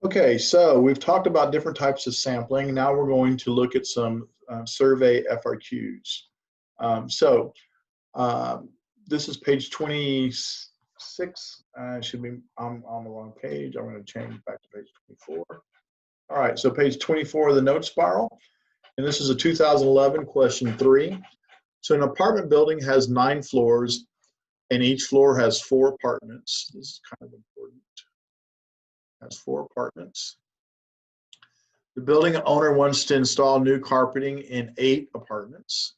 Okay, so we've talked about different types of sampling. Now we're going to look at some survey FRQs. So this is page 26. Should be, I'm on the wrong page. I'm going to change back to page 24. All right, so page 24 of the note spiral. And this is a 2011 question 3. So an apartment building has 9 floors, and each floor has 4 apartments. This is kind of important. Has 4 apartments. The building owner wants to install new carpeting in 8 apartments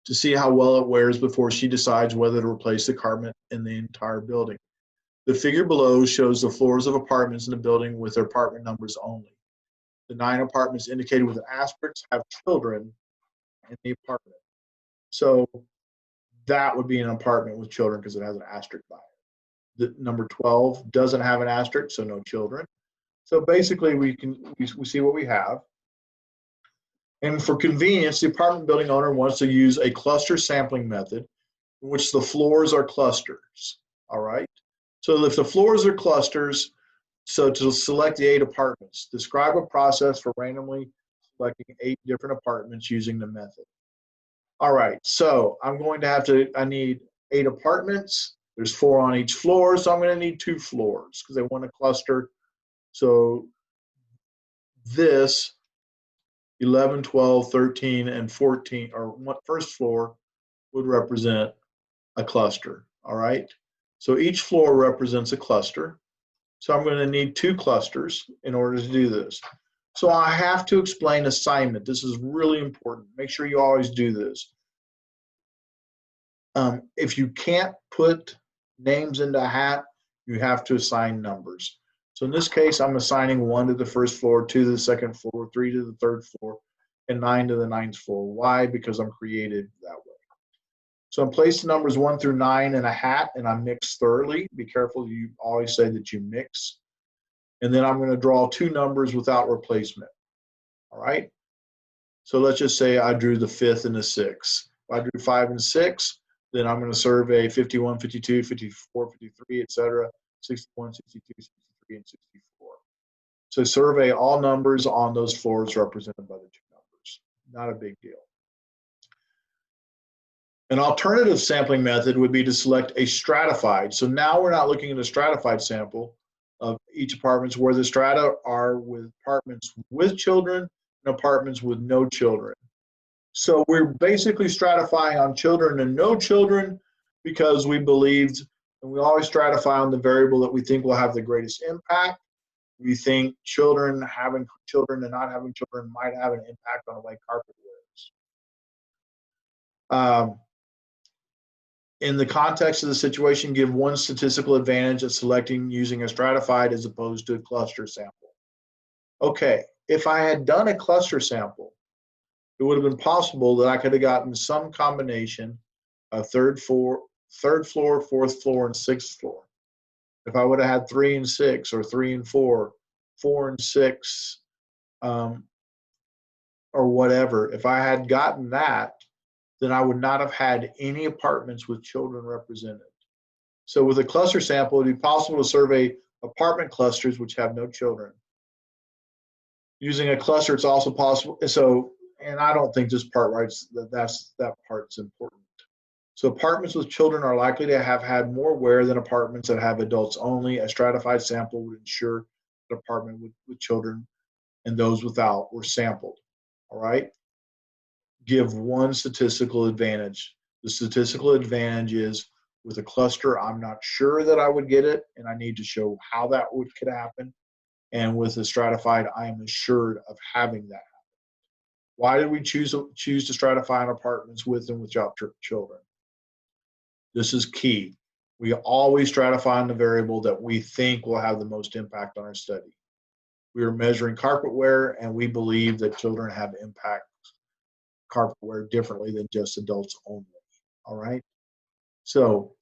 to see how well it wears before she decides whether to replace the carpet in the entire building. The figure below shows the floors of apartments in the building with their apartment numbers only. The 9 apartments indicated with an asterisk have children in the apartment. So that would be an apartment with children because it has an asterisk by it. The number 12 doesn't have an asterisk, so no children. So basically we see what we have. And for convenience, the apartment building owner wants to use a cluster sampling method in which the floors are clusters, all right? So if the floors are clusters, so to select the 8 apartments, describe a process for randomly selecting 8 different apartments using the method. All right, so I'm going to I need 8 apartments. There's 4 on each floor, so I'm going to need 2 floors because they want to cluster. So this 11, 12, 13, and 14, or first floor would represent a cluster, all right? So each floor represents a cluster. So I'm going to need 2 clusters in order to do this. So I have to explain assignment. This is really important. Make sure you always do this. If you can't put names into a hat, you have to assign numbers. So in this case, I'm assigning 1 to the first floor, 2 to the second floor, 3 to the third floor, and 9 to the 9th floor. Why? Because I'm created that way. So I'm placing numbers 1 through 9 in a hat, and I mix thoroughly. Be careful, you always say that you mix. And then I'm going to draw 2 numbers without replacement. All right? So let's just say I drew the 5th and the 6th. If I drew 5 and 6, then I'm going to survey 51, 52, 54, 53, etc., 61, 62, 63, and 64. So survey all numbers on those floors represented by the 2 numbers. Not a big deal. An alternative sampling method would be to select a stratified. So now we're not looking at a stratified sample of each apartments where the strata are with apartments with children and apartments with no children. So we're basically stratifying on children and no children because we believed, and we always stratify on the variable that we think will have the greatest impact. We think having children and not having children might have an impact on the way carpet wears. In the context of the situation, give 1 statistical advantage of selecting using a stratified as opposed to a cluster sample. Okay, if I had done a cluster sample, it would have been possible that I could have gotten some combination of third floor, 4th floor, and 6th floor. If I would have had 3 and 6, or 3 and 4, 4 and 6, or whatever, if I had gotten that, then I would not have had any apartments with children represented. So with a cluster sample, it would be possible to survey apartment clusters which have no children. Using a cluster, it's also possible. So, and I don't think this part writes that part's important. So apartments with children are likely to have had more wear than apartments that have adults only. A stratified sample would ensure that apartment with children and those without were sampled. All right. Give 1 statistical advantage. The statistical advantage is with a cluster, I'm not sure that I would get it, and I need to show how that could happen. And with a stratified, I am assured of having that happen. Why did we choose to stratify on apartments with and without children? This is key. We always stratify on the variable that we think will have the most impact on our study. We are measuring carpet wear, and we believe that children have impact carpet wear differently than just adults only. All right. So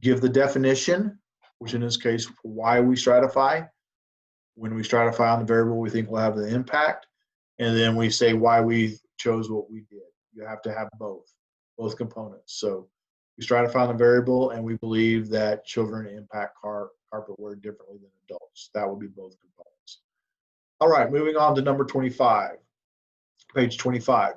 give the definition, which in this case, why we stratify. When we stratify on the variable we think will have the impact, and then we say why we chose what we did. You have to have both components. So we stratify on the variable, and we believe that children impact carpet wear differently than adults. That would be both components. All right, moving on to number 25, page 25.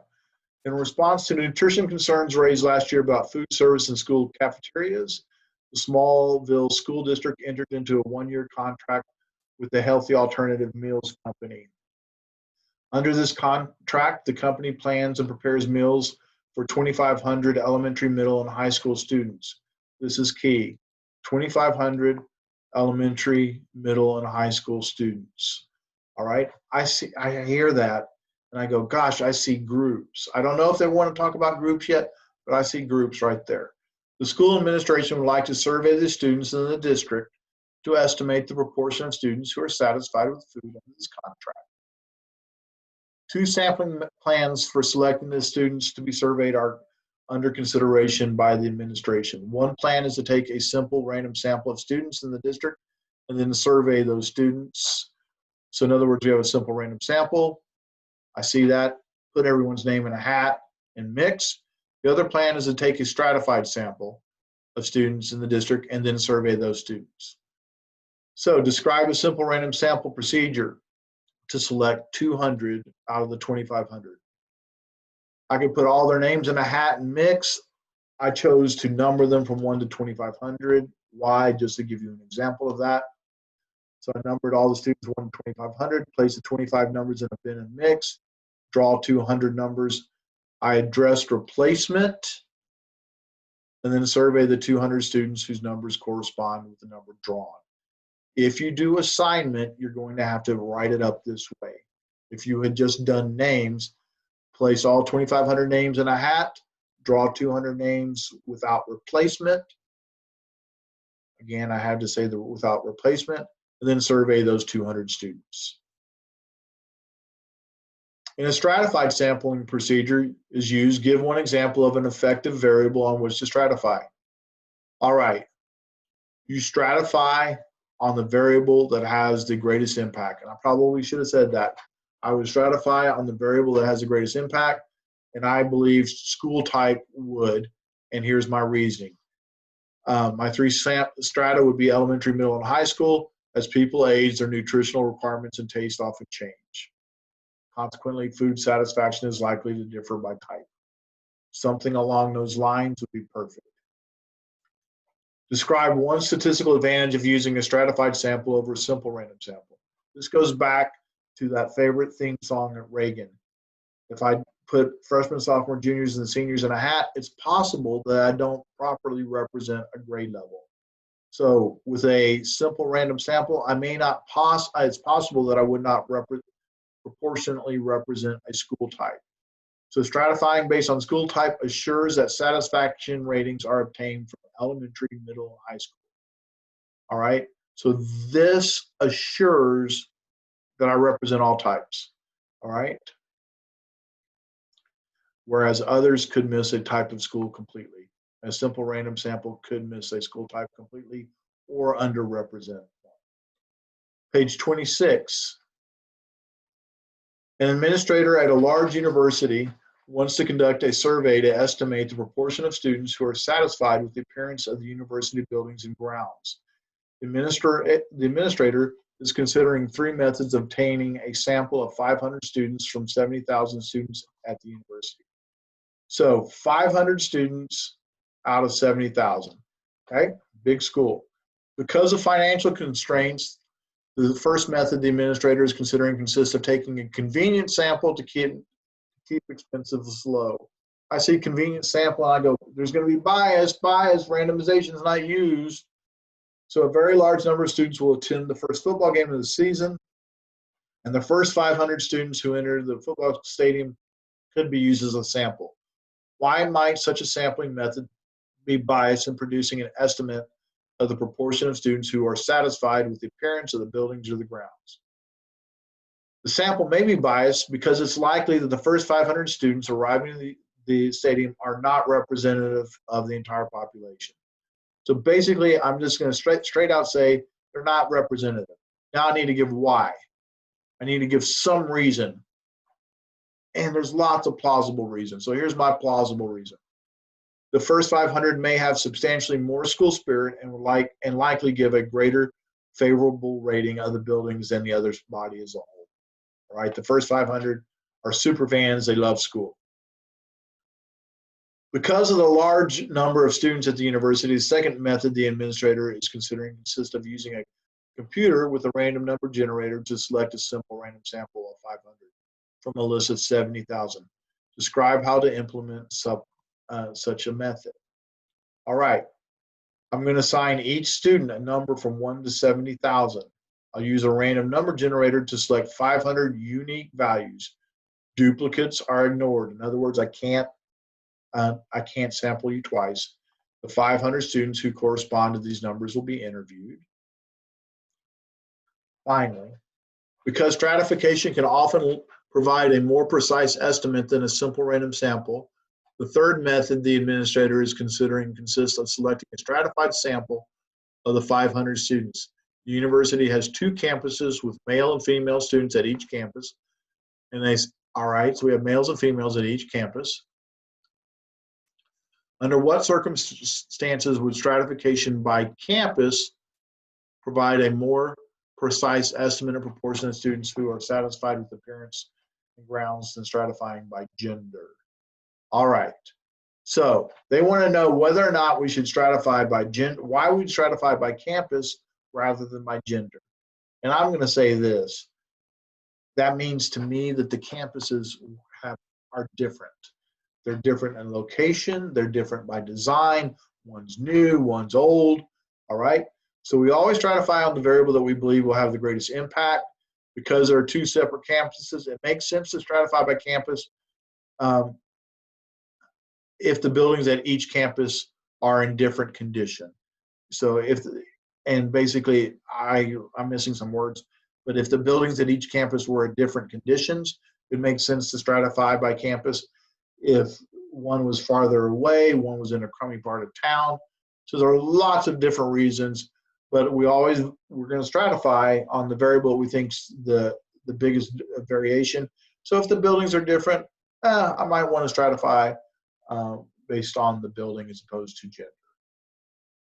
In response to nutrition concerns raised last year about food service in school cafeterias, the Smallville School District entered into a one-year contract with the Healthy Alternative Meals Company. Under this contract, the company plans and prepares meals for 2,500 elementary, middle, and high school students. This is key. 2,500 elementary, middle, and high school students. All right, I hear that, and I go, gosh, I see groups. I don't know if they want to talk about groups yet, but I see groups right there. The school administration would like to survey the students in the district to estimate the proportion of students who are satisfied with food under this contract. 2 sampling plans for selecting the students to be surveyed are under consideration by the administration. One plan is to take a simple random sample of students in the district and then survey those students. So in other words, we have a simple random sample. I see that, put everyone's name in a hat and mix. The other plan is to take a stratified sample of students in the district and then survey those students. So describe a simple random sample procedure to select 200 out of the 2,500. I could put all their names in a hat and mix. I chose to number them from 1 to 2,500. Why? Just to give you an example of that. So I numbered all the students 1 to 2,500, place the 25 numbers in a bin and mix, draw 200 numbers. I addressed replacement, and then survey the 200 students whose numbers correspond with the number drawn. If you do assignment, you're going to have to write it up this way. If you had just done names, place all 2,500 names in a hat, draw 200 names without replacement. Again, I had to say the without replacement, and then survey those 200 students. In a stratified sampling procedure is used, give one example of an effective variable on which to stratify. All right, you stratify on the variable that has the greatest impact. And I probably should have said that. I would stratify on the variable that has the greatest impact, and I believe school type would, and here's my reasoning. My 3 strata would be elementary, middle, and high school. As people age, their nutritional requirements and taste often change. Consequently, food satisfaction is likely to differ by type. Something along those lines would be perfect. Describe one statistical advantage of using a stratified sample over a simple random sample. This goes back to that favorite theme song at Reagan. If I put freshmen, sophomore, juniors, and seniors in a hat, it's possible that I don't properly represent a grade level. So with a simple random sample, I may not it's possible that I would not proportionately represent a school type. So stratifying based on school type assures that satisfaction ratings are obtained from elementary, middle, and high school. All right, so this assures that I represent all types. All right, whereas others could miss a type of school completely. A simple random sample could miss a school type completely or underrepresent one. Page 26. An administrator at a large university wants to conduct a survey to estimate the proportion of students who are satisfied with the appearance of the university buildings and grounds. The administrator is considering 3 methods of obtaining a sample of 500 students from 70,000 students at the university. So 500 students out of 70,000, okay? Big school. Because of financial constraints, the first method the administrator is considering consists of taking a convenient sample to keep expenses low. I see convenient sample and I go, there's going to be bias, randomization is not used. So a very large number of students will attend the first football game of the season, and the first 500 students who enter the football stadium could be used as a sample. Why might such a sampling method be biased in producing an estimate of the proportion of students who are satisfied with the appearance of the buildings or the grounds? The sample may be biased because it's likely that the first 500 students arriving in the stadium are not representative of the entire population. So basically, I'm just going to straight out say they're not representative. Now I need to give why. I need to give some reason. And there's lots of plausible reasons. So here's my plausible reason. The first 500 may have substantially more school spirit and likely give a greater favorable rating of the buildings than the other body as a whole. All right, the first 500 are super fans, they love school. Because of the large number of students at the university, the second method the administrator is considering consists of using a computer with a random number generator to select a simple random sample of 500 from a list of 70,000. Describe how to implement such a method. All right, I'm going to assign each student a number from 1 to 70,000. I'll use a random number generator to select 500 unique values. Duplicates are ignored. In other words, I can't sample you twice. The 500 students who correspond to these numbers will be interviewed. Finally, because stratification can often provide a more precise estimate than a simple random sample, the third method the administrator is considering consists of selecting a stratified sample of the 500 students. The university has 2 campuses with male and female students at each campus. All right, so we have males and females at each campus. Under what circumstances would stratification by campus provide a more precise estimate of proportion of students who are satisfied with appearance and grounds than stratifying by gender? All right, so they want to know whether or not we should stratify by gender, why we stratify by campus rather than by gender. And I'm going to say this. That means to me that the campuses are different. They're different in location, they're different by design, one's new, one's old, all right? So we always stratify on the variable that we believe will have the greatest impact. Because there are 2 separate campuses, it makes sense to stratify by campus if the buildings at each campus are in different condition. So and basically I'm missing some words, but if the buildings at each campus were at different conditions, it makes sense to stratify by campus. If one was farther away, one was in a crummy part of town. So there are lots of different reasons, but we're going to stratify on the variable we think's the biggest variation. So if the buildings are different, I might want to stratify based on the building as opposed to gender.